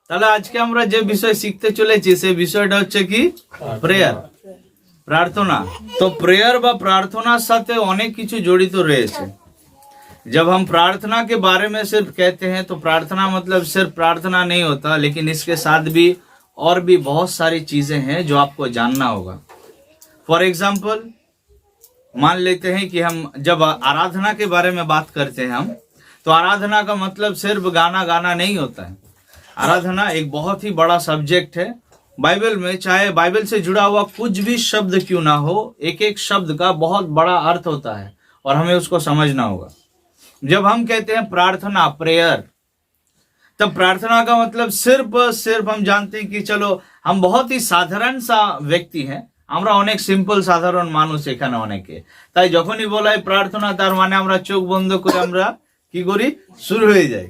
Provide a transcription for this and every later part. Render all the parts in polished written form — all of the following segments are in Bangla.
তাহলে আজকে আমরা যে বিষয় শিখতে চলেছি সেই বিষয়টা হচ্ছে কি প্রেয়ার, প্রাर्थना। तो प्रेयर বা প্রার্থনার সাথে অনেক কিছু জড়িত রয়েছে। जब हम प्रार्थना के बारे में सिर्फ कहते हैं तो प्रार्थना मतलब सिर्फ प्रार्थना नहीं होता, लेकिन इसके साथ भी और भी बहुत सारी चीजें हैं जो आपको जानना होगा। फॉर एग्जाम्पल मान लेते हैं कि हम जब आराधना के बारे में बात करते हैं हम, तो आराधना का मतलब सिर्फ गाना गाना नहीं होता है। आराधना एक बहुत ही बड़ा सब्जेक्ट है बाइबल में। चाहे बाइबल से जुड़ा हुआ कुछ भी शब्द क्यों ना हो, एक एक शब्द का बहुत बड़ा अर्थ होता है और हमें उसको समझना होगा। जब हम कहते हैं प्रार्थना, प्रेयर, तब प्रार्थना का मतलब सिर्फ हम जानते हैं कि चलो हम बहुत ही साधारण सा व्यक्ति हैं, আমরা অনেক সিম্পল সাধারণ মানুষ এখানে অনেকে, তাই যখনই বলা হয় প্রার্থনা তার মানে আমরা চোখ বন্ধ করে আমরা কি করি, শুরু হয়ে যায়।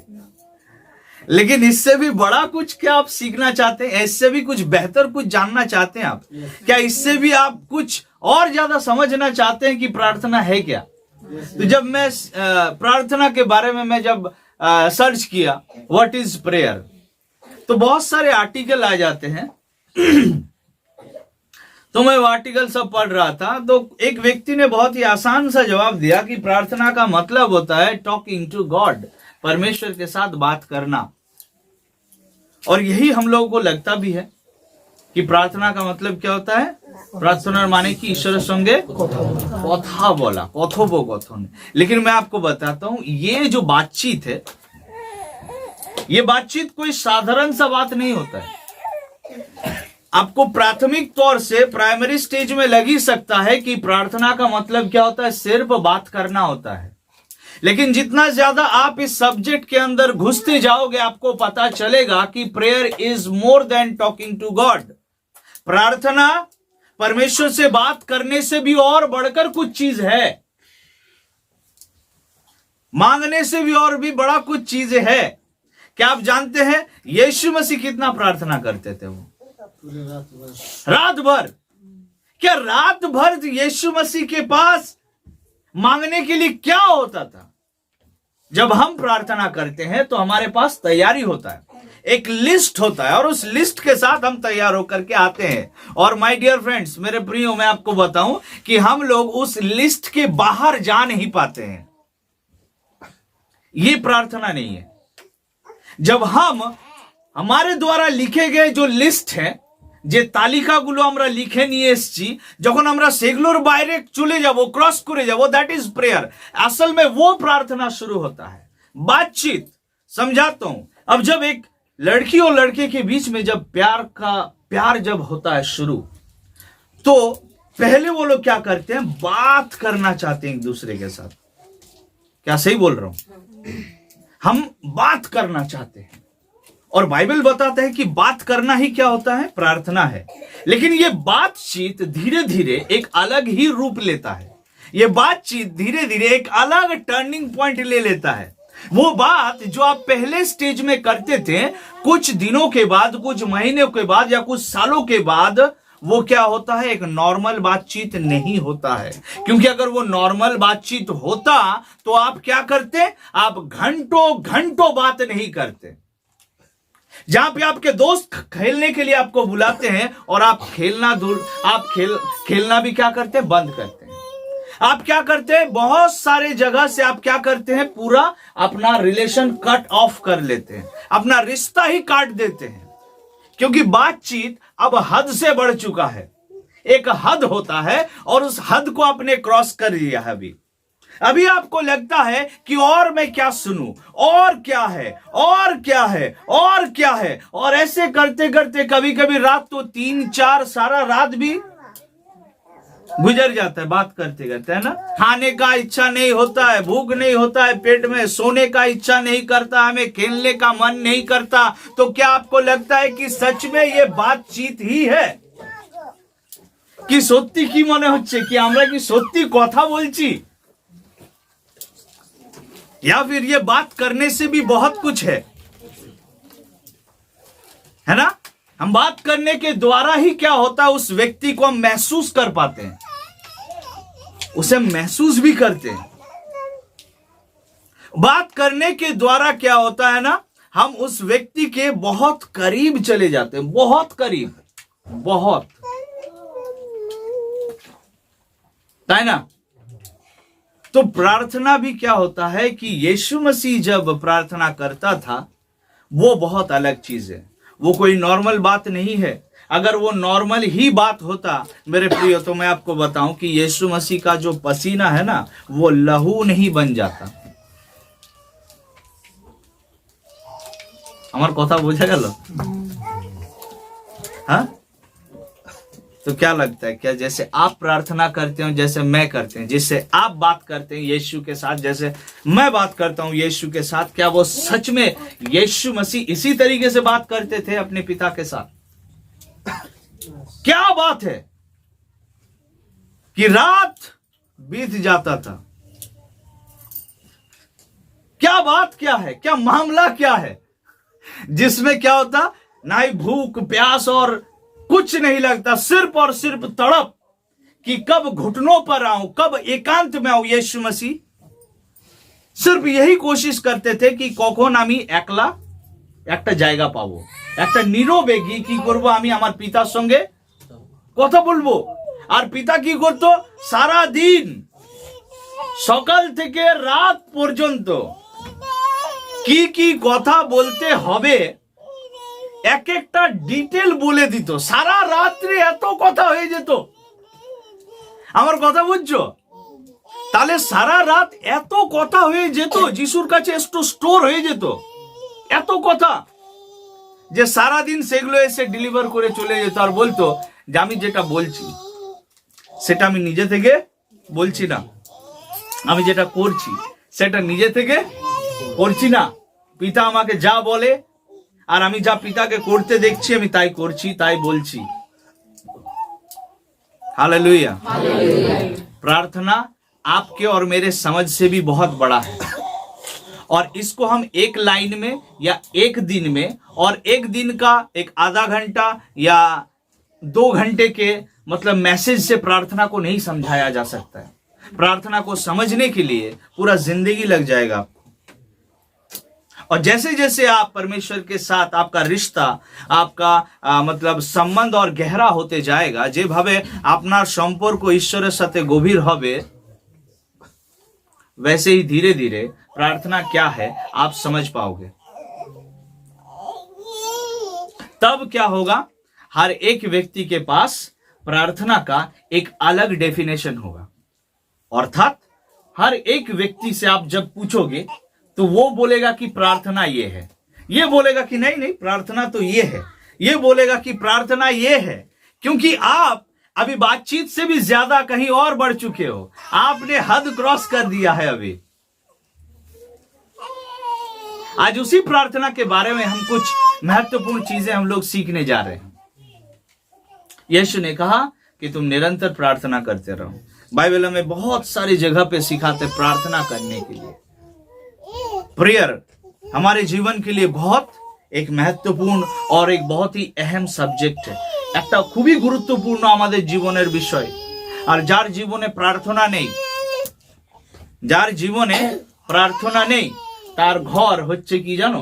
लेकिन इससे भी बड़ा कुछ क्या आप सीखना चाहते हैं? इससे भी कुछ बेहतर कुछ जानना चाहते हैं आप? क्या इससे भी आप कुछ और ज्यादा समझना चाहते हैं कि प्रार्थना है क्या? तो जब मैं प्रार्थना के बारे में मैं जब सर्च किया व्हाट इज प्रेयर, तो बहुत सारे आर्टिकल आ जाते हैं। तो मैं वो आर्टिकल सब पढ़ रहा था, तो एक व्यक्ति ने बहुत ही आसान सा जवाब दिया कि प्रार्थना का मतलब होता है टॉकिंग टू गॉड, परमेश्वर के साथ बात करना। और यही हम लोगों को लगता भी है कि प्रार्थना का मतलब क्या होता है। प्रार्थना माने कि ईश्वर संगे कथा बोला, कथोपकथन। लेकिन मैं आपको बताता हूं ये जो बातचीत है, ये बातचीत कोई साधारण सा बात नहीं होता है। आपको प्राथमिक तौर से प्राइमरी स्टेज में लग ही सकता है कि प्रार्थना का मतलब क्या होता है, सिर्फ बात करना होता है। लेकिन जितना ज्यादा आप इस सब्जेक्ट के अंदर घुसते जाओगे आपको पता चलेगा कि prayer is more than talking to God. प्रार्थना परमेश्वर से बात करने से भी और बढ़कर कुछ चीज है, मांगने से भी और भी बड़ा कुछ चीजें है। क्या आप जानते हैं यीशु मसीह कितना प्रार्थना करते थे? वो रात भर। क्या रात भर यीशु मसीह के पास मांगने के लिए क्या होता था? जब हम प्रार्थना करते हैं तो हमारे पास तैयारी होता है, एक लिस्ट होता है, और उस लिस्ट के साथ हम तैयार होकर के आते हैं। और माय डियर फ्रेंड्स, मेरे प्रियो, मैं आपको बताऊं कि हम लोग उस लिस्ट के बाहर जा नहीं पाते हैं। ये प्रार्थना नहीं है। जब हम हमारे द्वारा लिखे गए जो लिस्ट है, যে তালিকাগুলো আমরা লিখে নিয়ে এসেছি, যখন আমরা সেগুলোর বাইরে চলে যাব, क्रॉस করে যাব, दैट इज प्रेयर। असल में वो प्रार्थना शुरू होता है, बातचीत। समझाता हूं। अब जब एक लड़की और लड़के के बीच में जब प्यार जब होता है शुरू, तो पहले वो लोग क्या करते हैं, बात करना चाहते हैं एक दूसरे के साथ। क्या सही बोल रहा हूं? हम बात करना चाहते हैं, और बाइबल बताता है कि बात करना ही क्या होता है, प्रार्थना है। लेकिन ये बातचीत धीरे धीरे एक अलग ही रूप लेता है। ये बातचीत धीरे धीरे एक अलग टर्निंग पॉइंट ले लेता है। वो बात जो आप पहले स्टेज में करते थे, कुछ दिनों के बाद, कुछ महीनों के बाद या कुछ सालों के बाद वो क्या होता है, एक नॉर्मल बातचीत नहीं होता है। क्योंकि अगर वो नॉर्मल बातचीत होता तो आप क्या करते, आप घंटों घंटों बात नहीं करते। जहां पे आपके दोस्त खेलने के लिए आपको बुलाते हैं और आप खेलना भी क्या करते हैं, बंद करते हैं। आप क्या करते हैं, बहुत सारे जगह से आप क्या करते हैं, पूरा अपना रिलेशन कट ऑफ कर लेते हैं, अपना रिश्ता ही काट देते हैं। क्योंकि बातचीत अब हद से बढ़ चुका है। एक हद होता है और उस हद को आपने क्रॉस कर लिया है। अभी आपको लगता है कि और मैं क्या सुनूं, और क्या है, और क्या है, और क्या है, और ऐसे करते करते कभी कभी रात तो 3-4 सारा रात भी गुजर जाता है बात करते करते, है ना। खाने का इच्छा नहीं होता है, भूख नहीं होता है पेट में, सोने का इच्छा नहीं करता, हमें खेलने का मन नहीं करता। तो क्या आपको लगता है कि सच में ये बातचीत ही है? कि सत्य की मने होच्छे कि আমরা কি সত্যি কথা বলছি, या फिर ये बात करने से भी बहुत कुछ है ना। हम बात करने के द्वारा ही क्या होता है, उस व्यक्ति को हम महसूस कर पाते हैं, उसे महसूस भी करते हैं। बात करने के द्वारा क्या होता है ना, हम उस व्यक्ति के बहुत करीब चले जाते हैं, बहुत करीब, बहुत, है ना। तो प्रार्थना भी क्या होता है कि यीशु मसीह जब प्रार्थना करता था वो बहुत अलग चीज है, वो कोई नॉर्मल बात नहीं है। अगर वो नॉर्मल ही बात होता मेरे प्रियो, तो मैं आपको बताऊं कि यीशु मसीह का जो पसीना है ना वो लहू नहीं बन जाता। हमार कथा बोझा गल? हाँ, तो क्या लगता है, क्या जैसे आप प्रार्थना करते हो, जैसे मैं करते हैं, जिससे आप बात करते हैं यीशु के साथ, जैसे मैं बात करता हूं यीशु के साथ, क्या वो सच में यीशु मसीह इसी तरीके से बात करते थे अपने पिता के साथ? क्या बात है कि रात बीत जाता था। क्या बात क्या है, क्या मामला क्या है, जिसमें क्या होता, ना ही भूख प्यास और कुछ नहीं लगता, सिर्फ और सिर्फ तड़प कि कब घुटनों पर आऊं, कब एकांत में आऊं। यीशु मसीह सिर्फ यही कोशिश करते थे कि कखन आमी एकला একটা জায়গা পাবো, একটা নীরবে গিয়ে কি করব, আমি আমার পিতার সঙ্গে কথা বলবো। আর পিতা কি করতো, সারা দিন সকাল থেকে রাত পর্যন্ত কি কি কথা বলতে হবে এক একটা ডিটেল বলে দিত। সারা রাত্রে এত কথা হয়ে যেত, আমার কথা বুঝছো? তাহলে সারা রাত এত কথা হয়ে যেত, যিশুর কাছে স্টোর হয়ে যেত এত কথা, যে সারা দিন সেগুলো এসে ডেলিভার করে চলে যেত আর বলতো যে আমি যেটা বলছি সেটা আমি নিজে থেকে বলছি না, আমি যেটা করছি সেটা নিজে থেকে করছি না, পিতা আমাকে যা বলে আর আমি যা পিতাকে করতে দেখছি আমি তাই করছি, তাই বলছি। हालेलुया। प्रार्थना आपके और मेरे समझ से भी बहुत बड़ा है, और इसको हम एक लाइन में या एक दिन में और एक दिन का एक आधा घंटा या 2 घंटे के मतलब मैसेज से प्रार्थना को नहीं समझाया जा सकता है। प्रार्थना को समझने के लिए पूरा जिंदगी लग जाएगा। और जैसे जैसे आप परमेश्वर के साथ आपका रिश्ता, आपका मतलब संबंध और गहरा होते जाएगा, जे भावे आपनार सम्पर्क ईश्वरेर साथे गभीर होबे, वैसे ही धीरे धीरे प्रार्थना क्या है आप समझ पाओगे। तब क्या होगा, हर एक व्यक्ति के पास प्रार्थना का एक अलग डेफिनेशन होगा। अर्थात हर एक व्यक्ति से आप जब पूछोगे तो वो बोलेगा कि प्रार्थना ये है, ये बोलेगा कि नहीं नहीं प्रार्थना तो ये है, ये बोलेगा कि प्रार्थना ये है, क्योंकि आप अभी बातचीत से भी ज्यादा कहीं और बढ़ चुके हो, आपने हद क्रॉस कर दिया है। अभी आज उसी प्रार्थना के बारे में हम कुछ महत्वपूर्ण चीजें हम लोग सीखने जा रहे हैं। यीशु ने कहा कि तुम निरंतर प्रार्थना करते रहो। बाइबल में बहुत सारी जगह पे सिखाते प्रार्थना करने के लिए। प्रेयर हमारे जीवन के लिए बहुत एक महत्वपूर्ण और एक बहुत ही अहम सब्जेक्ट है, একটা খুবই গুরুত্বপূর্ণ আমাদের জীবনের বিষয়। আর যার জীবনে প্রার্থনা নেই, যার জীবনে প্রার্থনা নেই, তার ঘর হচ্ছে কি জানো,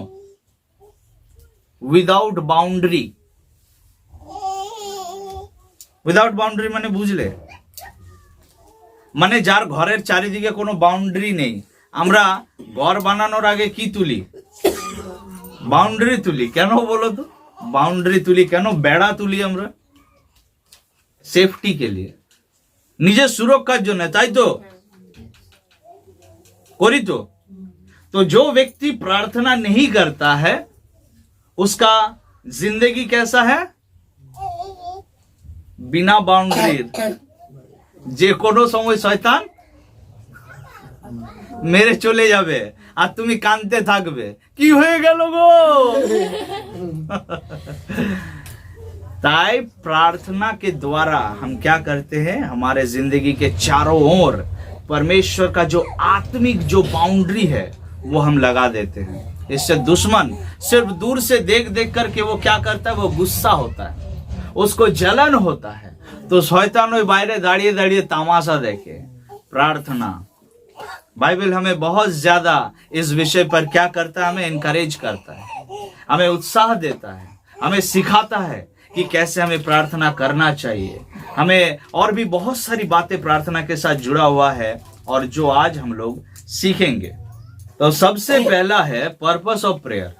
উইদাউট বাউন্ডারি। উইদাউট বাউন্ডারি মানে বুঝলে, মানে যার ঘরের চারিদিকে কোনো বাউন্ডারি নেই। আমরা ঘর বানানোর আগে কি তুলি, বাউন্ডারি তুলি। কেন বলো তো বাউন্ডারি তুলি কেন, বেড়া তুলি আমরা সেফটি के लिए, নিজের সুরক্ষার জন্য, তাই তো করি তো। तो जो व्यक्ति प्रार्थना नहीं करता है उसका जिंदगी कैसा है, बिना बाउंड्री। যে কোনো সময় শয়তান মেরে চলে যাবে আর তুমি কাঁদতে থাকবে, কি হয়ে গেল গো। ताई प्रार्थना के द्वारा हम क्या करते हैं, हमारे जिंदगी के चारों ओर परमेश्वर का जो आत्मिक जो बाउंड्री है वो हम लगा देते हैं। इससे दुश्मन सिर्फ दूर से देख देख करके वो क्या करता है, वो गुस्सा होता है, उसको जलन होता है। तो शैतान ওই বাইরে দাঁড়িয়ে দাঁড়িয়ে তামাশা দেখে। प्रार्थना बाइबल हमें बहुत ज्यादा इस विषय पर क्या करता है, हमें इनकरेज करता है, हमें उत्साह देता है, हमें सिखाता है कि कैसे हमें प्रार्थना करना चाहिए। हमें और भी बहुत सारी बातें प्रार्थना के साथ जुड़ा हुआ है और जो आज हम लोग सीखेंगे। तो सबसे पहला है पर्पस ऑफ प्रेयर।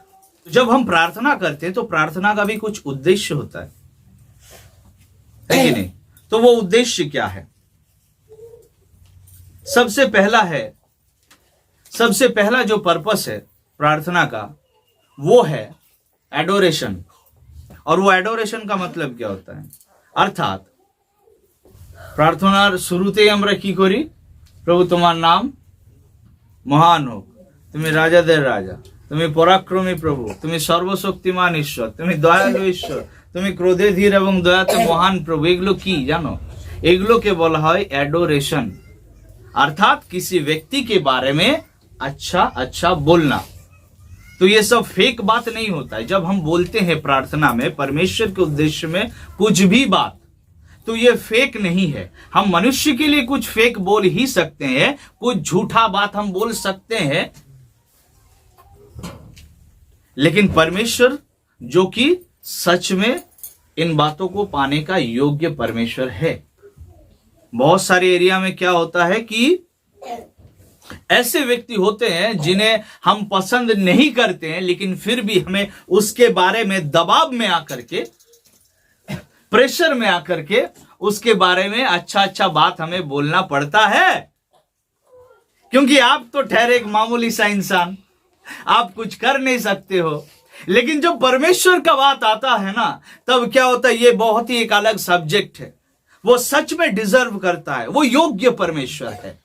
जब हम प्रार्थना करते हैं तो प्रार्थना का भी कुछ उद्देश्य होता है कि नहीं? तो वो उद्देश्य क्या है? सबसे पहला जो पर्पस है प्रार्थना का वो है एडोरेशन। और वो एडोरेशन का मतलब क्या होता है? अर्थात प्रार्थनार शुरूतेই আমরা কি করি? প্রভু তোমার নাম মহান হোক, তুমি রাজাদের রাজা, তুমি পরাক্রমী প্রভু, তুমি সর্বশক্তিমান ঈশ্বর, তুমি দয়ালু ঈশ্বর, তুমি ক্রোধে ধীর এবং দয়াতে মহান প্রভু। এগুলো কি জানো? এগুলোকে বলা হয় एडोरेशन, अर्थात किसी व्यक्ति के बारे में अच्छा बोलना। तो ये सब फेक बात नहीं होता है। जब हम बोलते हैं प्रार्थना में परमेश्वर के उद्देश्य में कुछ भी बात, तो ये फेक नहीं है। हम मनुष्य के लिए कुछ फेक बोल ही सकते हैं, कुछ झूठा बात हम बोल सकते हैं, लेकिन परमेश्वर जो कि सच में इन बातों को पाने का योग्य परमेश्वर है। बहुत सारे एरिया में क्या होता है कि ऐसे व्यक्ति होते हैं जिन्हें हम पसंद नहीं करते हैं, लेकिन फिर भी हमें उसके बारे में दबाव में आकर के, प्रेशर में आकर के उसके बारे में अच्छा बात हमें बोलना पड़ता है, क्योंकि आप तो ठहरे एक मामूली सा इंसान, आप कुछ कर नहीं सकते हो। लेकिन जब परमेश्वर का बात आता है ना, तब क्या होता है? ये बहुत ही एक अलग सब्जेक्ट है। वो सच में डिजर्व करता है, वो योग्य परमेश्वर है।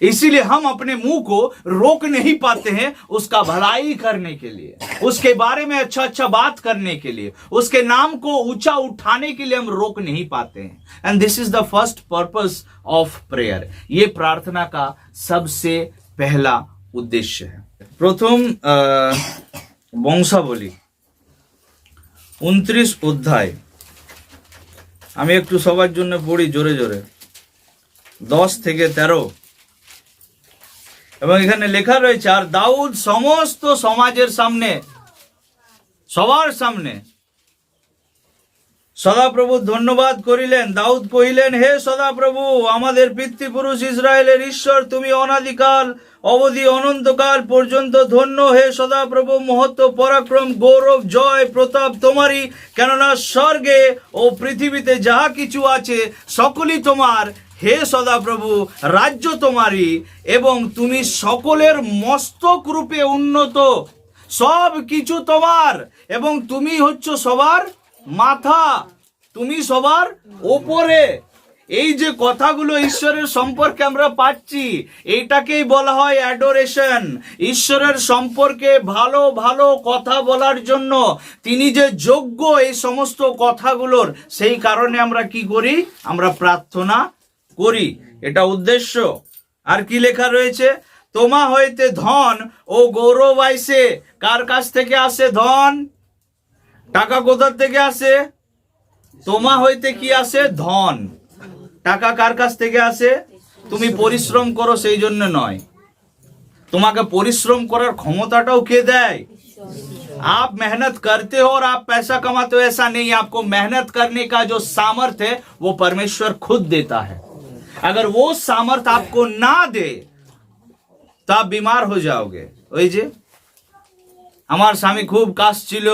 इसीलिए हम अपने मुंह को रोक नहीं पाते हैं उसका भलाई करने के लिए, उसके बारे में अच्छा बात करने के लिए, उसके नाम को ऊंचा उठाने के लिए हम रोक नहीं पाते हैं। And this is the first purpose of prayer. ये प्रार्थना का सबसे पहला उद्देश्य है। प्रथम বংশাবলী 29 অধ্যায়, আমি একটু সবার জন্য পড়ি জোরে জোরে, 10 থেকে 13। এবং এখানে লেখা রয়েছে, আর দাউদ সমস্ত সমাজের সামনে, সবার সামনে সদাপ্রভু ধন্যবাদ করিলেন। দাউদ কহিলেন, হে সদাপ্রভু, আমাদের পিতৃপুরুষ ইসরায়েলের ঈশ্বর, তুমি অনাদিকাল অবধি অনন্তকাল পর্যন্ত ধন্য। হে সদাপ্রভু, মহত্ব, পরাক্রম, গৌরব, জয়, প্রতাপ তোমারই, কেননা স্বর্গে ও পৃথিবীতে যাহা কিছু আছে সকলই তোমার। হে সদাপ্রভু, রাজ্য তোমারই এবং তুমি সকলের মস্তক রূপে উন্নত, সব কিছু তোমার এবং তুমি হচ্ছ সবার মাথা, তুমি সবার ওপরে। এই যে কথাগুলো ঈশ্বরের সম্পর্কে আমরা পাচ্ছি, এইটাকেই বলা হয় অ্যাডোরেশন। ঈশ্বরের সম্পর্কে ভালো ভালো কথা বলার জন্য তিনি যে যোগ্য এই সমস্ত কথাগুলোর, সেই কারণে আমরা কি করি? আমরা প্রার্থনা করি। এটা উদ্দেশ্য। আর কি লেখা রয়েছে? তোমা হইতে ধন ও গৌরব আইসে। কার কাছ থেকে আসে ধন? টাকা কোথার থেকে আসে? তোমা হইতে কি আসে? ধন। টাকা কার কাছ থেকে আসে? তুমি পরিশ্রম করো সেই জন্য নয়, তোমাকে পরিশ্রম করার ক্ষমতাটাও কে দেয়? आप मेहनत करते हो और आप पैसा कमाते हो, ऐसा नहीं। आपको मेहनत करने का जो सामर्थ्य है वो परमेश्वर खुद देता है। अगर वो सामर्थ्य आपको ना दे तो आप बीमार हो जाओगे। ওই যে আমার স্বামী খুব কাশছিল,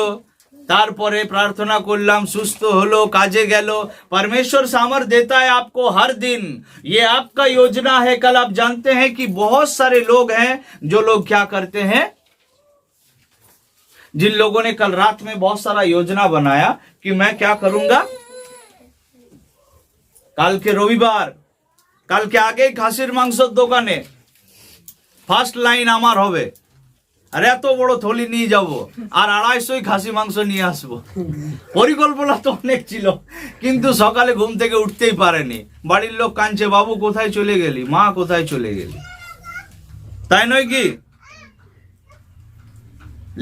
তারপরে प्रार्थना করলাম, সুস্থ হলো, কাজে গেল। परमेश्वर सामर्थ्य देता है आपको हर दिन। ये आपका योजना है। कल आप जानते हैं कि बहुत सारे लोग हैं जो लोग क्या करते हैं, जिन लोगों ने कल रात में बहुत सारा योजना बनाया कि मैं क्या करूंगा, कल के रविवार, कल के आगे खासिर मांसर দোকানে ফার্স্ট লাইন আমার হবে, আর এত বড় থলি নিয়ে যাব, আর 250 খাসি মাংস নিয়ে আসবো। পরিকল্পনা তো অনেক ছিল, কিন্তু সকালে ঘুম থেকে উঠতেই পারেনি। বাড়ির লোক কাঁদছে, বাবু কোথায় চলে গেলি, মা কোথায় চলে গেলি, তাই নয় কি?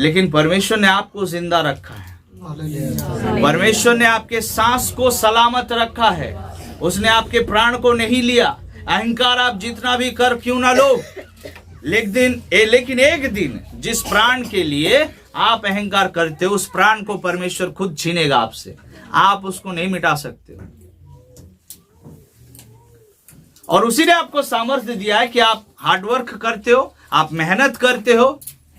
लेकिन परमेश्वर ने आपको जिंदा रखा है, परमेश्वर ने आपके सांस को सलामत रखा है, उसने आपके प्राण को नहीं लिया, अहंकार आप जितना भी कर क्यों ना लो, लेकिन एक दिन जिस प्राण के लिए आप अहंकार करते हो उस प्राण को परमेश्वर खुद छीनेगा आपसे, आप उसको नहीं मिटा सकते हो। और उसी ने आपको सामर्थ्य दिया है कि आप हार्डवर्क करते हो, आप मेहनत करते हो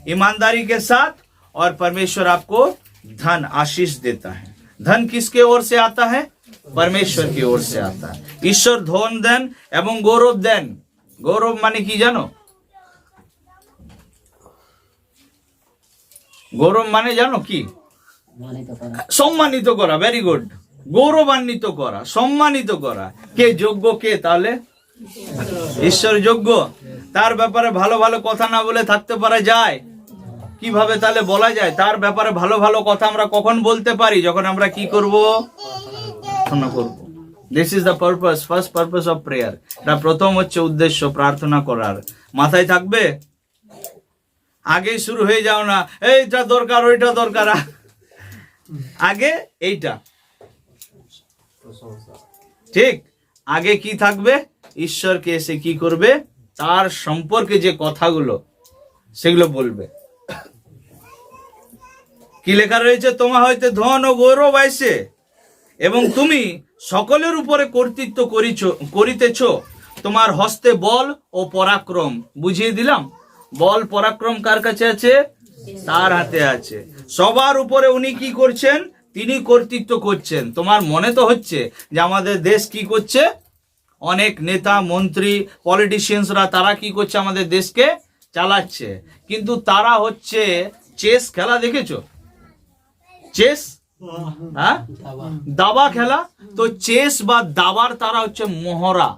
ईमानदारी के साथ, और परमेश्वर आपको धन आशीष देता है। धन किसके ओर से आता है? परमेश्वर की ओर से आता है। ईश्वर धन देन एवं गौरव देन। गौरव माने की जानो? গৌরব মানে জানো কি? সম্মানিত করা। Very good. গৌরবান্বিত করা, সম্মানিত করা। কে যোগ্য? কে তাহলে? ঈশ্বর যোগ্য। তার ব্যাপারে ভালো ভালো কথা না বলে থাকতে পারা যায়? কিভাবে তাহলে বলা যায়? তার ব্যাপারে ভালো ভালো কথা আমরা কখন বলতে পারি? যখন আমরা কি করব? প্রার্থনা করব। This is the purpose, first purpose of prayer. এটা প্রথম হচ্ছে উদ্দেশ্য প্রার্থনা করার। মাথায় থাকবে? আগেই শুরু হয়ে যাও না, এইটা দরকার ওইটা দরকার, আগে এইটা। ঠিক, আগে কি থাকবে? ঈশ্বরকে এসে কি করবে? তার সম্পর্কে যে কথাগুলো সেগুলো বলবে। কি লেখা রয়েছে? তোমার হইতে ধন ও গৌরব আইছে এবং তুমি সকলের উপরে কর্তৃত্ব করিতেছ, তোমার হস্তে বল ও পরাক্রম। বুঝিয়ে দিলাম, বল পরাক্রম কার কাছে আছে? তার হাতে আছে। সবার উপরে উনি কি করছেন? তিনি কর্তৃত্ব করছেন। তোমার মনে তো হচ্ছে যে আমাদের দেশ কি করছে, অনেক নেতা মন্ত্রী পলিটিশিয়ানসরা তারা কি করছে, আমাদের দেশকে চালাচ্ছে, কিন্তু তারা হচ্ছে চেস খেলা। দেখেছো চেস? হ্যাঁ, দাবা খেলা। তো চেস বা দাবার তারা হচ্ছে মহড়া,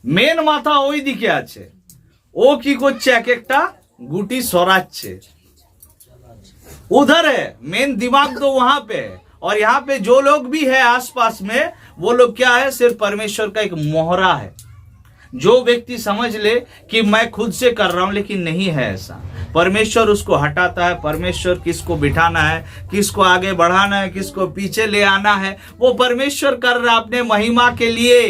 মেন মাথা ওই দিকে আছে। ও কি করছে? এক একটা গুটি সরাচ্ছে। उधर है, मेन दिमाग तो वहां पे है। और यहाँ पे जो लोग भी है आसपास में, वो लोग क्या है? सिर्फ परमेश्वर का एक मोहरा है। जो व्यक्ति समझ ले कि मैं खुद से कर रहा हूं, लेकिन नहीं है ऐसा। परमेश्वर उसको हटाता है। परमेश्वर किसको बिठाना है, किसको आगे बढ़ाना है, किसको पीछे ले आना है, वो परमेश्वर कर रहा है अपने महिमा के लिए।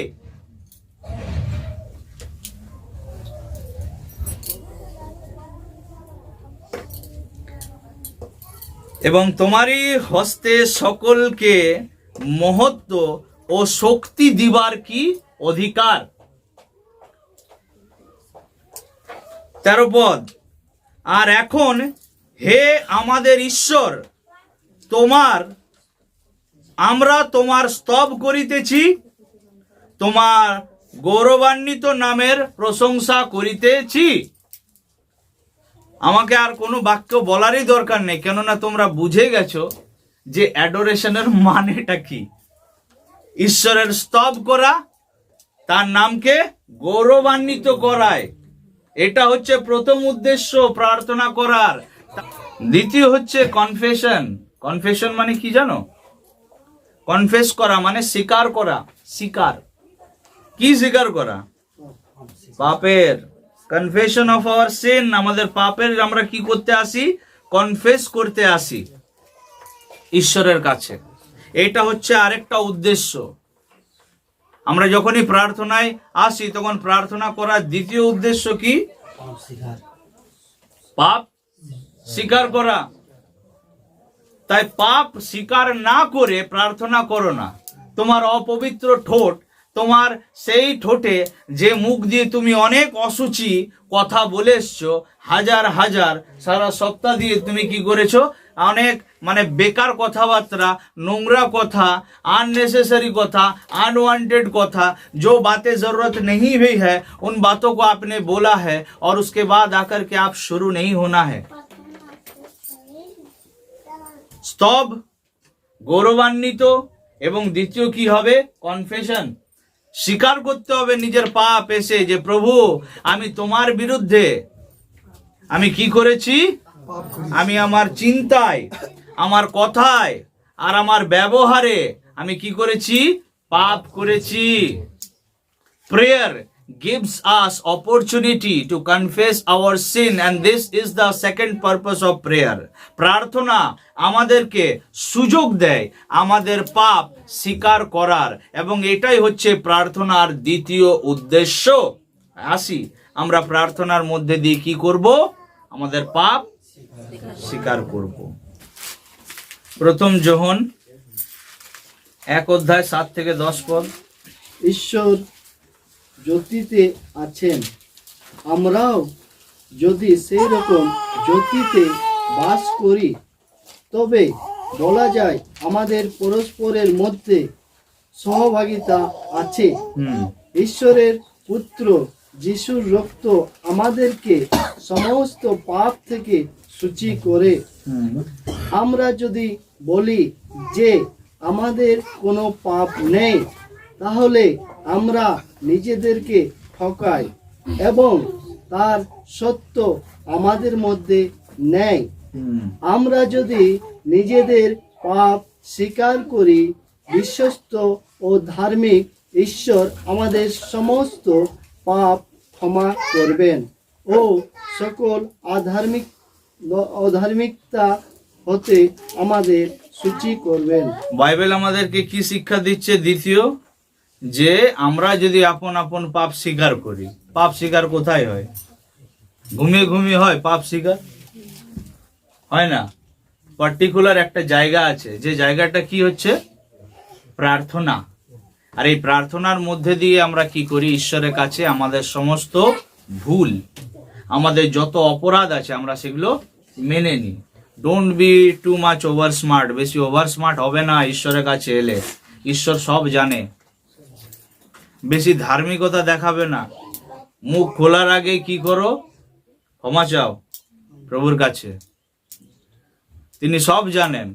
এবং তোমারই হস্তে সকলকে মহত্ব ও শক্তি দিবার কি অধিকার। 13 পদ। আর এখন হে আমাদের ঈশ্বর, আমরা তোমার স্তব করিতেছি, তোমার গৌরবান্বিত নামের প্রশংসা করিতেছি। আমাকে আর কোনো বাক্য বলারই দরকার নেই, কেননা তোমরা বুঝে গেছো যে অ্যাডোরেশনের মানেটা কি। ঈশ্বরের স্তব করা, তার নামকে গৌরবান্বিত করায়, এটা হচ্ছে প্রথম উদ্দেশ্য প্রার্থনা করার। দ্বিতীয় হচ্ছে কনফেশন। কনফেশন মানে কি জানো? কনফেস করা মানে স্বীকার করা। স্বীকার কি? স্বীকার করা পাপের। কনফেশন অফ আওয়ার সিন, আমাদের পাপের আমরা কি করতে আসি? কনফেস করতে আসি ঈশ্বরের কাছে। এটা হচ্ছে আরেকটা উদ্দেশ্য। আমরা যখনই প্রার্থনায় আসি তখন প্রার্থনা করার দ্বিতীয় উদ্দেশ্য কি? পাপ স্বীকার করা। তাই পাপ স্বীকার না করে প্রার্থনা করো না। তোমার অপবিত্র ঠোঁট, তোমার সেই ঠোঁটে যে মুখ দিয়ে তুমি অনেক অসুচি কথা বলে এসছো, হাজার হাজার সারা সপ্তাহ দিয়ে তুমি কি করেছো? অনেক মানে বেকার কথাবার্তা, নোংরা কথা, अननेसेसरी কথা, अनवांटेड কথা, जो बातें जरूरत नहीं हुई है उन बातों को आपने बोला है, और उसके बाद आकर के आप शुरू नहीं होना है। স্তব, গৌরবান্বিত, এবং দ্বিতীয় কি হবে? কনফেশন। স্বীকার করতে হবে নিজের পাপ এসে যে প্রভু আমি তোমার বিরুদ্ধে আমি কি করেছি? আমি আমার চিন্তায়, আমার কথায় আর আমার ব্যবহারে আমি কি করেছি? পাপ করেছি। Prayer gives us opportunity to confess our sin, and this is the second purpose of prayer. প্রার্থনা আমাদেরকে সুযোগ দেয় আমাদের পাপ স্বীকার করার, এবং এটাই হচ্ছে প্রার্থনার দ্বিতীয় উদ্দেশ্য। আসি আমরা প্রার্থনার মধ্যে দিয়ে কি করব? আমাদের পাপ স্বীকার করব। প্রথম যোহন 1:7-10 ঈশ্বর জ্যোতিতে আছেন, আমরাও যদি সেই রকম জ্যোতিতে বাস করি, তবে বলা যায় আমাদের পরস্পরের মধ্যে সহভাগিতা আছে। ঈশ্বরের পুত্র যিশুর রক্ত আমাদেরকে সমস্ত পাপ থেকে সূচি করে। আমরা যদি বলি যে আমাদের কোনো পাপ নেই, তাহলে আমরা নিজেদেরকে ঠকাই এবং তার সত্য আমাদের মধ্যে নেই। আমরা যদি নিজেদের পাপ স্বীকার করি, বিশ্বস্ত ও ধার্মিক ঈশ্বর আমাদের সমস্ত পাপ ক্ষমা করবেন ও সকল অধার্মিকতা হতে আমাদের সূচি করবেন। বাইবেল আমাদেরকে কি শিক্ষা দিচ্ছে? দ্বিতীয়, যে আমরা যদি আপন আপন পাপ স্বীকার করি। পাপ স্বীকার কোথায় হয়? ঘুমিয়ে ঘুমিয়ে হয় পাপ স্বীকার? হয় না। পার্টিকুলার একটা জায়গা আছে, যে জায়গাটা কি হচ্ছে? প্রার্থনা। আর এই প্রার্থনার মধ্যে দিয়ে আমরা কি করি? ঈশ্বরের কাছে আমাদের সমস্ত ভুল, আমাদের যত অপরাধ আছে আমরা সেগুলো মেনে নিই। Don't be too much over smart. বেশি ওভার স্মার্ট হবে না ঈশ্বরের কাছে এলে। ঈশ্বর সব জানে। বেশি ধার্মিকতা দেখাবে না। মুখ খোলার আগে কি করো? ক্ষমা চাও প্রভুর কাছে, তিনি সব জানেন।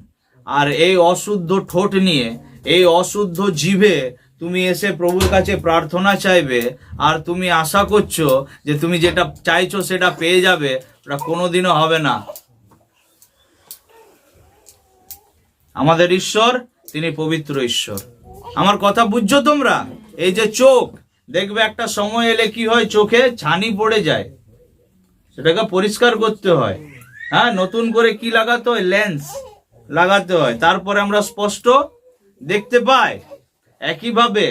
আর এই অশুদ্ধ ঠোঁট নিয়ে, এই অশুদ্ধ জিভে তুমি এসে প্রভুর কাছে প্রার্থনা চাইবে, আর তুমি আশা করছো যে তুমি যেটা চাইছো সেটা পেয়ে যাবে, ওটা কোনোদিনও হবে না। আমাদের ঈশ্বর তিনি পবিত্র ঈশ্বর। আমার কথা বুঝছো তোমরা? এই যে চোখ, দেখবে একটা সময় এলে কি হয়, চোখে ছানি পড়ে যায়, সেটাকে পরিষ্কার করতে হয়। হ্যাঁ, নতুন করে কি লাগাতে হয়? লেন্স লাগাতে হয়, তারপরে আমরা স্পষ্ট দেখতে পাই। একইভাবে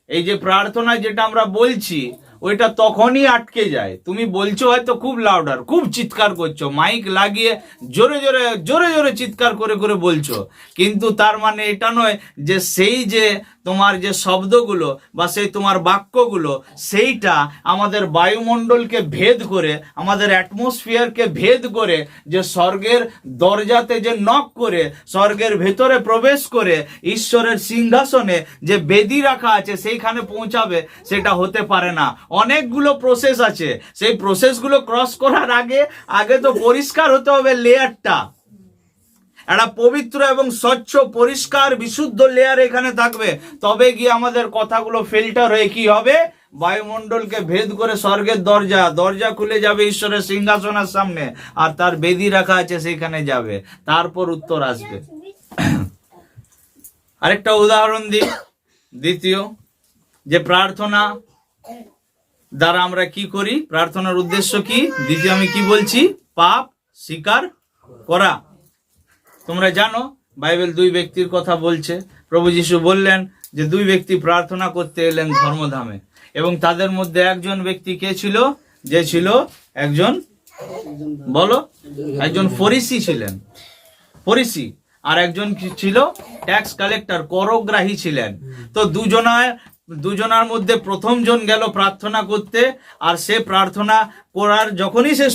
এই যে প্রার্থনা যেটা আমরা বলছি, ওইটা তখনই আটকে যায়। তুমি বলছো হয়তো খুব লাউডার, খুব চিৎকার করছো, মাইক লাগিয়ে জোরে জোরে জোরে জোরে চিৎকার করে করে বলছো, কিন্তু তার মানে এটা নয় যে সেই যে তোমার যে শব্দগুলো বা সেই তোমার বাক্যগুলো, সেইটা আমাদের বায়ুমণ্ডলকে ভেদ করে, আমাদের অ্যাটমসফিয়ারকে ভেদ করে, যে স্বর্গের দরজাতে যে নক করে স্বর্গের ভেতরে প্রবেশ করে ঈশ্বরের সিংহাসনে যে বেদি রাখা আছে সেইখানে পৌঁছাবে, সেটা হতে পারে না। অনেকগুলো প্রসেস আছে। সেই প্রসেসগুলো ক্রস করার আগে তো পরিষ্কার হতে হবে লেয়ারটা। একটা পবিত্র এবং স্বচ্ছ পরিষ্কার বিশুদ্ধ লেয়ার এখানে থাকবে, তবে গিয়ে আমাদের কথাগুলো ফিল্টার হয়ে কি হবে? বায়ুমণ্ডলকে ভেদ করে স্বর্গের দরজা খুলে যাবে ঈশ্বরের সিংহাসনের সামনে, আর তার বেদি রাখা আছে সেইখানে যাবে, তারপর উত্তর আসবে। আরেকটা উদাহরণ দিই। দ্বিতীয়, যে প্রার্থনা দ্বারা আমরা কি করি? প্রার্থনার উদ্দেশ্য কি? দ্বিতীয় আমি কি বলছি? পাপ স্বীকার করা। তোমরা জানো বাইবেল দুই ব্যক্তির কথা বলছে। প্রভু যীশু বললেন যে দুই ব্যক্তি প্রার্থনা করতে এলেন ধর্মধামে, এবং তাদের মধ্যে একজন ব্যক্তি কে ছিল? যে ছিল একজন, বলো, একজন ফরিসি ছিলেন, ফরিসি, আর একজন ছিল ট্যাক্স কালেক্টর, করগ্রাহী ছিলেন। তো দুজনার মধ্যে প্রথম জন গেল প্রার্থনা করতে, আর সে প্রার্থনা করার যখনই সে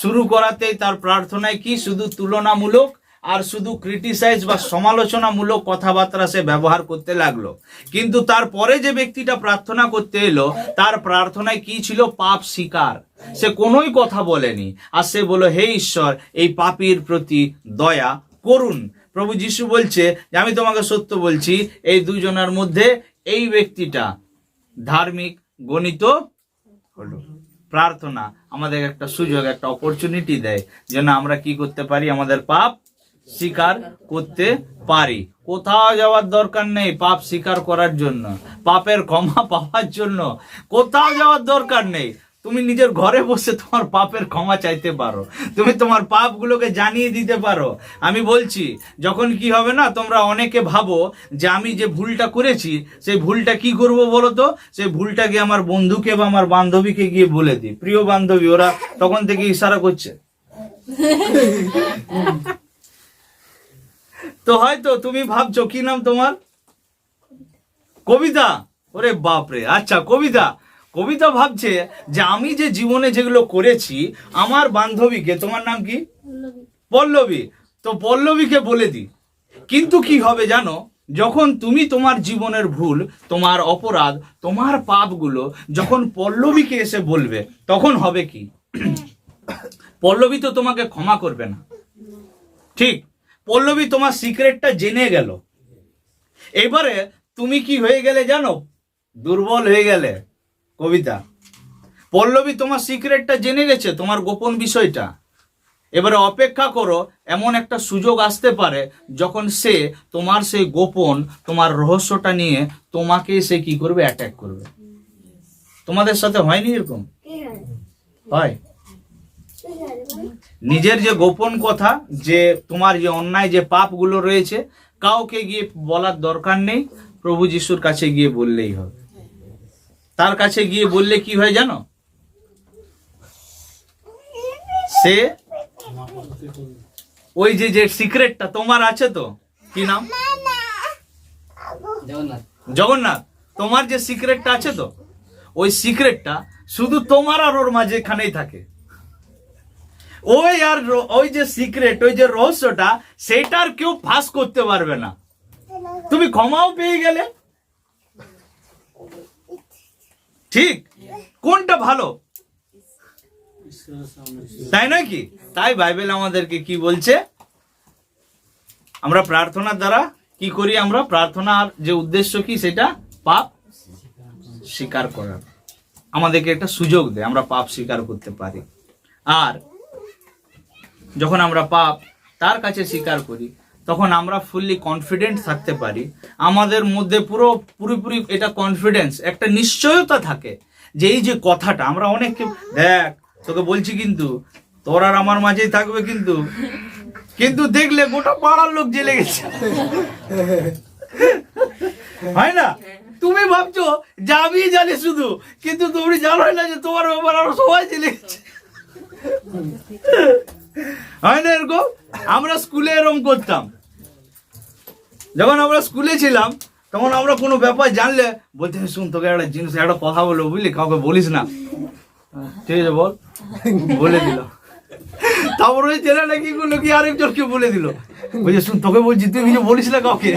শুরু করাতেই তার প্রার্থনায় কি শুধু তুলনামূলক আর শুধু ক্রিটিসাইজ বা সমালোচনামূলক কথাবার্তা সে ব্যবহার করতে লাগলো। কিন্তু তারপরে যে ব্যক্তিটা প্রার্থনা করতে এলো, তার প্রার্থনায় কি ছিল? পাপ স্বীকার। সে কোনোই কথা বলেনি, আর সে বলল, হে ঈশ্বর, এই পাপীর প্রতি দয়া করুন। প্রভু যীশু বলছে যে আমি তোমাকে সত্য বলছি, এই দুজনের মধ্যে এই ব্যক্তিটা ধার্মিক গণিত হলো। প্রার্থনা আমাদের একটা সুযোগ, একটা অপরচুনিটি দেয় যেন আমরা কি করতে পারি? আমাদের পাপ স্বীকার করতে পারি। কোথাও যাওয়ার দরকার নেই পাপ স্বীকার করার জন্য, পাপের ক্ষমা পাওয়ার জন্য কোথাও যাওয়ার দরকার নেই। তুমি নিজের ঘরে বসে তোমার পাপের ক্ষমা চাইতে পারো, তুমি তোমার পাপগুলোকে জানিয়ে দিতে পারো। আমি বলছি, যখন কি হবে না, তোমরা অনেকে ভাবো যে আমি যে ভুলটা করেছি সেই ভুলটা কি করব বলো তো, সেই ভুলটা গিয়ে আমার বন্ধুকে বা আমার বান্ধবীকে গিয়ে বলে দিই। প্রিয় বান্ধবী, ওরা তখন থেকে ইশারা করছে। তো হয়তো তুমি ভাবছো কি নাম তোমার? কবিতা। ওরে বাপরে, আচ্ছা কবিতা। কবিতা ভাবছে যে আমি যে জীবনে যেগুলো করেছি আমার বান্ধবীকে, তোমার নাম কি? পল্লবী। তো পল্লবীকে বলে দি। কিন্তু কি হবে জানো, যখন তুমি তোমার জীবনের ভুল, তোমার অপরাধ, তোমার পাপগুলো যখন পল্লবীকে এসে বলবে, তখন হবে কি? পল্লবী তো তোমাকে ক্ষমা করবে না, ঠিক? পল্লবী তোমার সিক্রেটটা জেনে গেল। এবারে তুমি কি হয়ে গেলে জানো? দুর্বল হয়ে গেলে। কবিতা, পল্লবী তোমার সিক্রেটটা জেনে গেছে, তোমার গোপন বিষয়টা। এবারে অপেক্ষা করো, এমন একটা সুযোগ আসতে পারে যখন সে তোমার সেই গোপন, তোমার রহস্যটা নিয়ে তোমাকে সে কি করবে? অ্যাটাক করবে। তোমাদের সাথে হয়নি এরকম? হয়। নিজের যে গোপন কথা, যে তোমার যে অন্যায়, যে পাপগুলো রয়েছে, কাউকে গিয়ে বলার দরকার নেই, প্রভু যিশুর কাছে গিয়ে বললেই হবে। তার কাছে গিয়ে বললে কি হয় জানো? সে ওই যে যে সিক্রেটটা তোমার আছে, তো কি নাম? জগন্নাথ। তোমার যে সিক্রেটটা আছে, তো ওই সিক্রেটটা শুধু তোমার আর ওর মাঝেখানেই থাকে। ওই আর ওই যে সিক্রেট, ওই যে রহস্যটা, সেটার কেউ ফাঁস করতে পারবে না। তুমি ক্ষমাও পেয়ে গেলে। ঠিক? কোনটা ভালো, তাই নয় কি? তাই বাইবেল আমাদেরকে কি বলছে? আমরা প্রার্থনার দ্বারা কি করি? আমরা প্রার্থনার যে উদ্দেশ্য কি, সেটা পাপ স্বীকার করার। আমাদেরকে একটা সুযোগ দেয়, আমরা পাপ স্বীকার করতে পারি। আর যখন আমরা পাপ তার কাছে স্বীকার করি, তখন আমরা ফুললি কনফিডেন্ট থাকতে পারি। আমাদের মধ্যে পুরোপুরি এটা কনফিডেন্স, একটা নিশ্চয়তা থাকে যে এই যে কথাটা আমরা অনেককে, দেখ তোকে বলছি কিন্তু তোর আর আমার মাঝেই থাকবে, কিন্তু কিন্তু দেখলে গোটা পাড়ার লোক জেলে গেছে, হয় না? তুমি ভাবছো যে আমি জানি শুধু, কিন্তু তুমি জানো না যে তোমার ব্যাপার আরো সবাই জেলে গেছে, হয় না এরকম? আমরা স্কুলে এরকম করতাম। যখন আমরা স্কুলে ছিলাম, তখন আমরা কোনো ব্যাপার জানলে বলতে, শুন তোকে একটা জিনিস, একটা কথা বলবো, বুঝলি, কাউকে বলিস না। ঠিক আছে বল, বলে দিল। তারপর ওই ছেলেটা কি করলো, কি আরেকজনকে বলে দিল, বুঝলি, শুন তোকে বলছি, তুই কিছু বলিস না কাউকে।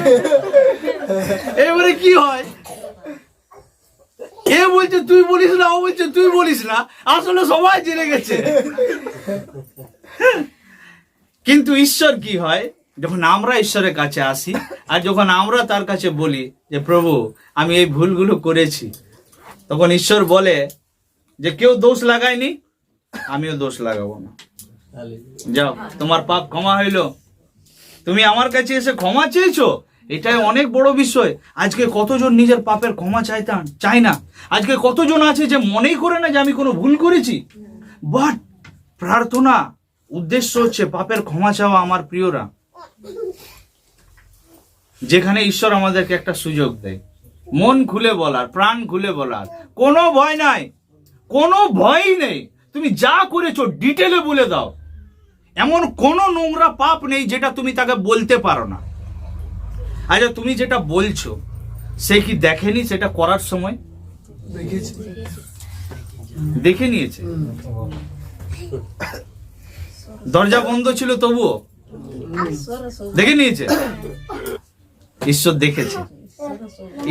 এবারে কি হয়, এ বলছে তুই বলিস না, ও বলছে তুই বলিস না, আসলে সবাই জেনে গেছে। কিন্তু ঈশ্বর কি হয়, যখন আমরা ঈশ্বরের কাছে আসি আর যখন আমরা তার কাছে বলি যে প্রভু আমি এই ভুলগুলো করেছি, তখন ঈশ্বর বলে যে কেউ দোষ লাগায়নি, আমিও দোষ লাগাবো না। যাও, তোমার পাপ ক্ষমা হইল। তুমি আমার কাছে এসে ক্ষমা চেয়েছো, এটাই অনেক বড় বিষয়। আজকে কতজন নিজের পাপের ক্ষমা চায় না। আজকে কতজন আছে যে মনেই করে না যে আমি কোনো ভুল করেছি। বাট প্রার্থনা উদ্দেশ্য হচ্ছে পাপের ক্ষমা চাওয়া। আমার প্রিয়রা, যেখানে ঈশ্বর আমাদেরকে একটা সুযোগ দেয় মন খুলে বলার, প্রাণ খুলে বলার, কোনো ভয় নাই, কোনো ভয়ই নেই। তুমি যা করেছো ডিটেলে বলে দাও। এমন কোনো নোংরা পাপ নেই যেটা তুমি তাকে বলতে পারো না। আচ্ছা, তুমি যেটা বলছো সে কি দেখেনি সেটা করার সময়? দেখে নিয়েছে। দরজা বন্ধ ছিল তবুও দেখে নিয়েছে। ঈশ্বর দেখেছে,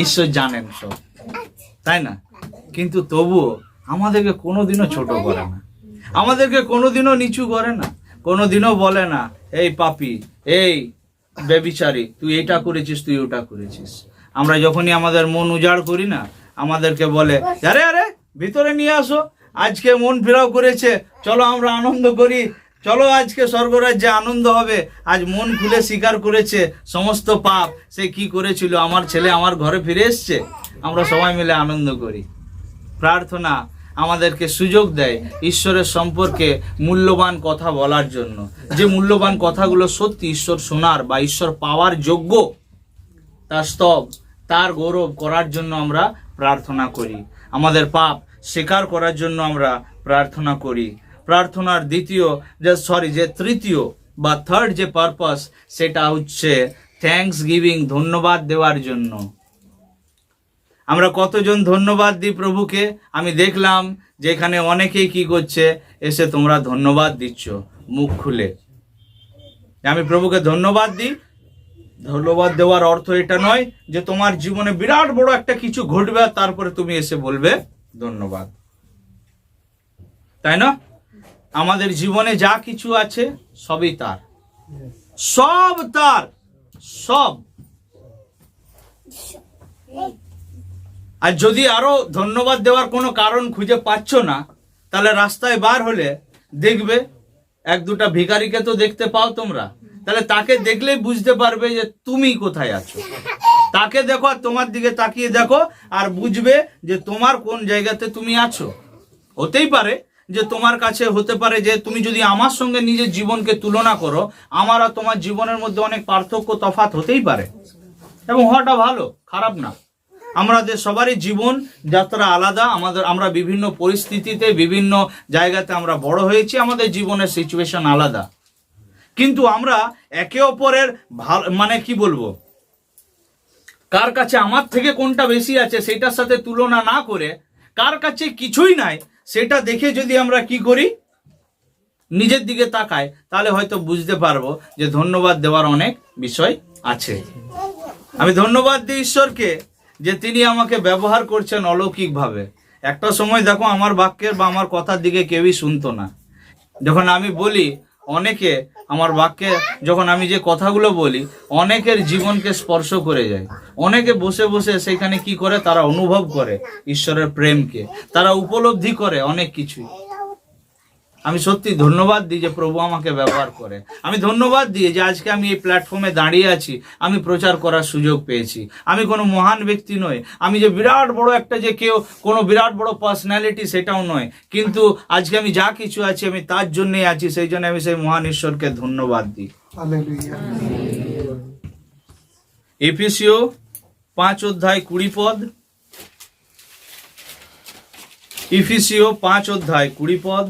ঈশ্বর জানেন সব, তাই না? কিন্তু তবুও আমাদেরকে কোনোদিনও ছোট করে না, আমাদেরকে কোনোদিনও নিচু করে না, কোনোদিনও বলে না এই পাপী, এই ব্যভিচারী, তুই এটা করেছিস, তুই ওটা করেছিস। আমরা যখনই আমাদের মন উজাড় করি না, আমাদেরকে বলে আরে আরে ভিতরে নিয়ে আসো, আজকে মন ফেরাও করেছে, চলো আমরা আনন্দ করি, চলো আজকে স্বর্গরাজ্যে আনন্দ হবে। আজ মন খুলে স্বীকার করেছে সমস্ত পাপ সে কি করেছিল, আমার ছেলে আমার ঘরে ফিরে এসছে, আমরা সবাই মিলে আনন্দ করি। প্রার্থনা আমাদেরকে সুযোগ দেয় ঈশ্বরের সম্পর্কে মূল্যবান কথা বলার জন্য, যে মূল্যবান কথাগুলো সত্যি ঈশ্বর শোনার বা ঈশ্বর পাওয়ার যোগ্য, তার স্তব তার গৌরব করার জন্য আমরা প্রার্থনা করি। আমাদের পাপ স্বীকার করার জন্য আমরা প্রার্থনা করি। প্রার্থনার তৃতীয় বা থার্ড যে পারপাস, সেটা হচ্ছে থ্যাঙ্কস গিভিং, ধন্যবাদ দেওয়ার জন্য। আমরা কতজন ধন্যবাদ দিই প্রভুকে? আমি দেখলাম যে এখানে অনেকেই কি করছে, এসে তোমরা ধন্যবাদ দিচ্ছ মুখ খুলে। আমি প্রভুকে ধন্যবাদ দিই। ধন্যবাদ দেওয়ার অর্থ এটা নয় যে তোমার জীবনে বিরাট বড় একটা কিছু ঘটবে আর তারপরে তুমি এসে বলবে ধন্যবাদ, তাই না? আমাদের জীবনে যা কিছু আছে সবই তার, সব তার, সব। আর যদি আরো ধন্যবাদ দেওয়ার কোনো কারণ খুঁজে পাচ্ছ না, তাহলে রাস্তায় বার হলে দেখবে এক দুটা ভিখারিকে তো দেখতে পাও তোমরা, তাহলে তাকে দেখলেই বুঝতে পারবে যে তুমি কোথায় আছো। তাকে দেখো আর তোমার দিকে তাকিয়ে দেখো আর বুঝবে যে তোমার কোন জায়গাতে তুমি আছো। হতেই পারে যে তোমার কাছে হতে পারে যে তুমি যদি আমার সঙ্গে নিজের জীবনকে তুলনা করো, আমার আর তোমার জীবনের মধ্যে অনেক পার্থক্য তফাৎ হতেই পারে, এবং হওয়াটা ভালো, খারাপ না। আমাদের সবারই জীবন যাত্রা আলাদা, আমরা বিভিন্ন পরিস্থিতিতে বিভিন্ন জায়গাতে আমরা বড় হয়েছি, আমাদের জীবনের সিচুয়েশন আলাদা। কিন্তু আমরা একে অপরের মানে কি বলবো, কার কাছে আমার থেকে কোনটা বেশি আছে সেটার সাথে তুলনা না করে, কার কাছে কিছুই নাই সেটা দেখে যদি আমরা কি করি, নিজের দিকে তাকাই, তাহলে হয়তো বুঝতে পারবো যে ধন্যবাদ দেওয়ার অনেক বিষয় আছে। আমি ধন্যবাদ দিই ঈশ্বরকে যে তিনি আমাকে ব্যবহার করছেন অলৌকিকভাবে। একটা সময় দেখো আমার বাক্যের বা আমার কথার দিকে কেউই শুনতো না। যখন আমি বলি, অনেকে আমার বাক্যে যখন আমি যে কথাগুলো বলি, অনেকের জীবনকে স্পর্শ করে যায়। অনেকে বসে বসে সেখানে কি করে, তারা অনুভব করে ঈশ্বরের প্রেমকে, তারা উপলব্ধি করে অনেক কিছুই। আমি সত্যি ধন্যবাদ দিই যে প্রভু আমাকে ব্যবহার করে। আমি ধন্যবাদ দিই যে আজকে আমি এই প্ল্যাটফর্মে দাঁড়িয়ে আছি, আমি প্রচার করার সুযোগ পেয়েছি। আমি কোনো মহান ব্যক্তি নই, আমি যে বিরাট বড় একটা যে কেউ কোনো বিরাট বড় পার্সোনালিটি সেটাও নয়, কিন্তু আজকে আমি যা কিছু আছি আমি তার জন্যই আছি, সেই জন্য আমি সেই মহান ঈশ্বরকে ধন্যবাদ দিই। এফেসীয় 5:20 এফেসীয় 5:20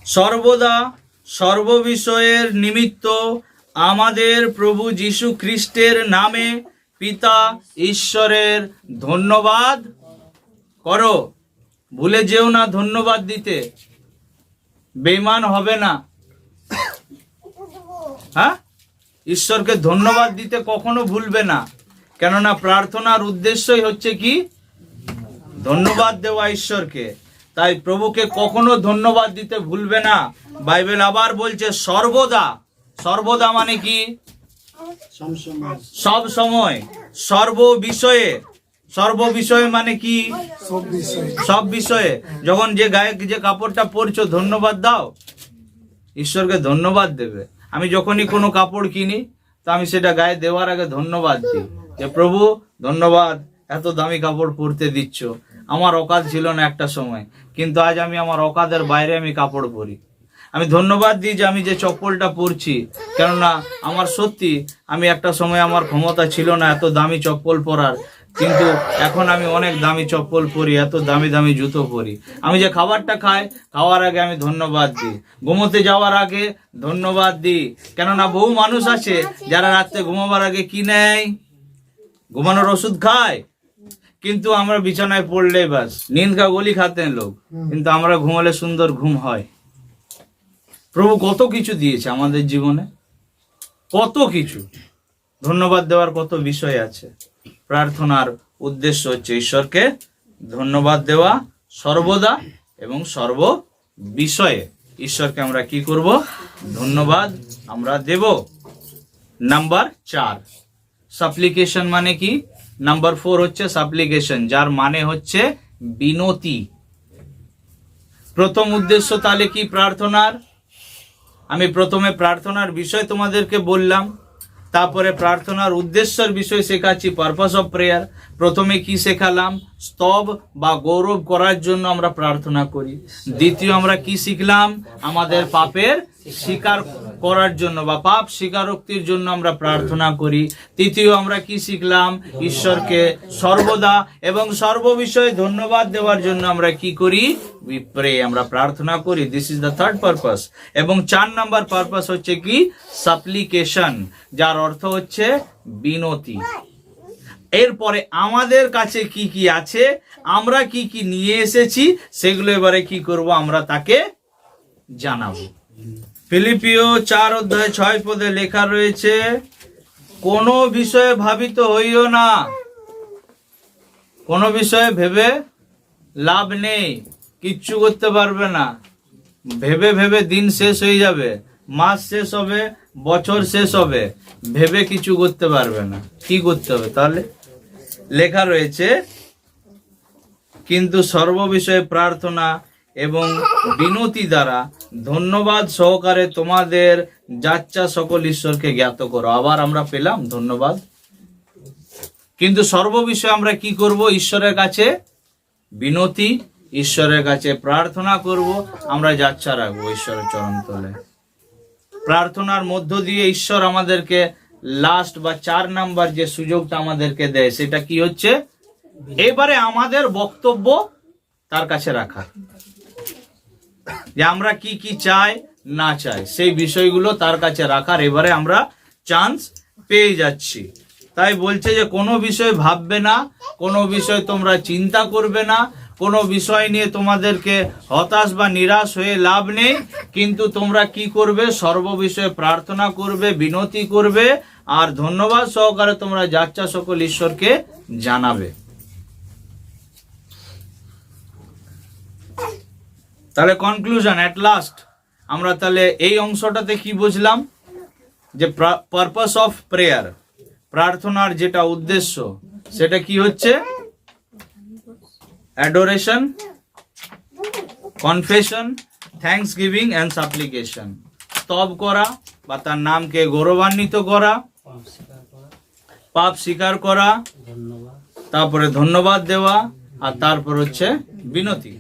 সর্বদা সর্ববিষয়ের নিমিত্ত আমাদের প্রভু যীশু খ্রিস্টের নামে পিতা ঈশ্বরের ধন্যবাদ করো। ভুলে যেও না ধন্যবাদ দিতে, বেঈমান হবে না। হ্যাঁ, ঈশ্বরকে ধন্যবাদ দিতে কখনো ভুলবে না, কেননা প্রার্থনার উদ্দেশ্যই হচ্ছে কি, ধন্যবাদ দেওয়া ঈশ্বরকে। তাই প্রভুকে কখনো ধন্যবাদ দিতে ভুলবে না। বাইবেল আবার বলছে সর্বদা। সর্বদা মানে কি? সব সময়, সর্ববিষয়ে। সর্ববিষয়ে মানে কি? সব বিষয়ে। যখন যে গায়ে যে কাপড়টা পরছো, ধন্যবাদ দাও, ঈশ্বরকে ধন্যবাদ দেবে। আমি যখনই কোনো কাপড় কিনি, তো আমি সেটা গায়ে দেওয়ার আগে ধন্যবাদ দিই যে প্রভু ধন্যবাদ, এত দামি কাপড় পরতে দিচ্ছ। আমার অকাত ছিল না একটা সময়, কিন্তু আজ আমি আমার অকাতের বাইরে আমি কাপড় পরি। আমি ধন্যবাদ দিই যে আমি যে চপ্পলটা পরছি, কেননা আমার সত্যি আমি একটা সময় আমার ক্ষমতা ছিল না এত দামি চপ্পল পরার, কিন্তু এখন আমি অনেক দামি চপ্পল পরি, এত দামি দামি জুতো পরি। আমি যে খাবারটা খাই, খাওয়ার আগে আমি ধন্যবাদ দিই, ঘুমোতে যাওয়ার আগে ধন্যবাদ দিই। কেননা বহু মানুষ আছে যারা রাত্রে ঘুমাবার আগে কি নেয়, ঘুমানোর ওষুধ খায়, কিন্তু আমরা বিছানায় পড়লে বাস নীंद का गोली खाते हैं लोग, কিন্তু আমরা ঘুমালে সুন্দর ঘুম হয়। প্রভু কত কিছু দিয়েছে আমাদের জীবনে, কত কিছু। ধন্যবাদ দেওয়ার কত বিষয় আছে। প্রার্থনার উদ্দেশ্য হচ্ছে ঈশ্বরকে ধন্যবাদ দেওয়া সর্বদা এবং সর্ব বিষয়ে। ঈশ্বরকে আমরা কি করব? ধন্যবাদ আমরা দেব। নাম্বার 4 সাপ্লিকেশন মানে কি? নাম্বার 4 হচ্ছে সাপ্লিকেশন, যার মানে হচ্ছে বিনতি। প্রথম উদ্দেশ্য তাহলে কি প্রার্থনার? আমি প্রথমে প্রার্থনার বিষয় তোমাদেরকে বললাম, তারপরে প্রার্থনার উদ্দেশ্যের বিষয় শেখাচ্ছি, পারপাস অফ প্রেয়ার। প্রথমে কি শেখালাম? স্তব বা গৌরব করার জন্য আমরা প্রার্থনা করি। দ্বিতীয় আমরা কি শিখলাম? আমাদের পাপের স্বীকার করার জন্য বা পাপ স্বীকারোক্তির জন্য আমরা প্রার্থনা করি। তৃতীয় আমরা কি শিখলাম? ঈশ্বরকে সর্বদা এবং সর্ববিষয়ে ধন্যবাদ দেওয়ার জন্য আমরা কি করি? উই প্রে, আমরা প্রার্থনা করি। This is the third purpose. এবং 4 নাম্বার পারপাস হচ্ছে কি? সাপ্লিকেশন, যার অর্থ হচ্ছে বিনতি। এরপরে আমাদের কাছে কি কি আছে, আমরা কি কি নিয়ে এসেছি, সেগুলো এবারে কি করব? আমরা তাকে জানাবো। ফিলিপিও 4 অধ্যায় 6 পদে লেখা রয়েছে, কোনো বিষয়ে ভাবিত হইও না। কোনো বিষয়ে ভেবে লাভ নেই, কিচ্ছু করতে পারবে না। ভেবে ভেবে দিন শেষ হয়ে যাবে, মাস শেষ হবে, বছর শেষ হবে, ভেবে কিছু করতে পারবে না। কি করতে হবে তাহলে? লেখা রয়েছে, কিন্তু সর্ববিষয়ে প্রার্থনা এবং বিনতি দ্বারা ধন্যবাদ সহকারে তোমাদের যাচ্ছা সকল ঈশ্বরকে জ্ঞাত করো। আবার আমরা পেলাম ধন্যবাদ। কিন্তু সর্ববিষয়ে আমরা কি করব? ঈশ্বরের কাছে বিনতি, ঈশ্বরের কাছে প্রার্থনা করব, আমরা যাচ্ছা রাখবো ঈশ্বরের চরণ তলে। প্রার্থনার মধ্য দিয়ে ঈশ্বর আমাদেরকে লাস্ট বা 4 নাম্বার যে সুযোগটা আমাদেরকে দেয়, সেটা কি হচ্ছে? এবারে আমাদের বক্তব্য তার কাছে রাখা, যে আমরা কি কি চাই না চাই সেই বিষয়গুলো তার কাছে রাখার এবারে আমরা চান্স পেয়ে যাচ্ছি। তাই বলছে যে কোনো বিষয় ভাববে না, কোনো বিষয় তোমরা চিন্তা করবে না, কোনো বিষয় নিয়ে তোমাদেরকে হতাশ বা নিরাশ হয়ে লাভ নেই। কিন্তু তোমরা কি করবে? সর্ববিষয়ে প্রার্থনা করবে, বিনতি করবে, আর ধন্যবাদ সহকারে তোমরা যাচ্ছা সকল ঈশ্বরকে জানাবে। তাহলে কনক্লুশন, এট লাস্ট আমরা তাহলে এই অংশটাতে কি বুঝলাম? যে পারপাস অফ প্রেয়ার, প্রার্থনার যেটা উদ্দেশ্য, সেটা কি হচ্ছে? Adoration, confession, thanks giving and সাপ্লিকেশন। স্তব করা বা তার নামকে গৌরবান্বিত করা, পাপ স্বীকার করা, তারপরে ধন্যবাদ দেওয়া, আর তারপর হচ্ছে বিনতি।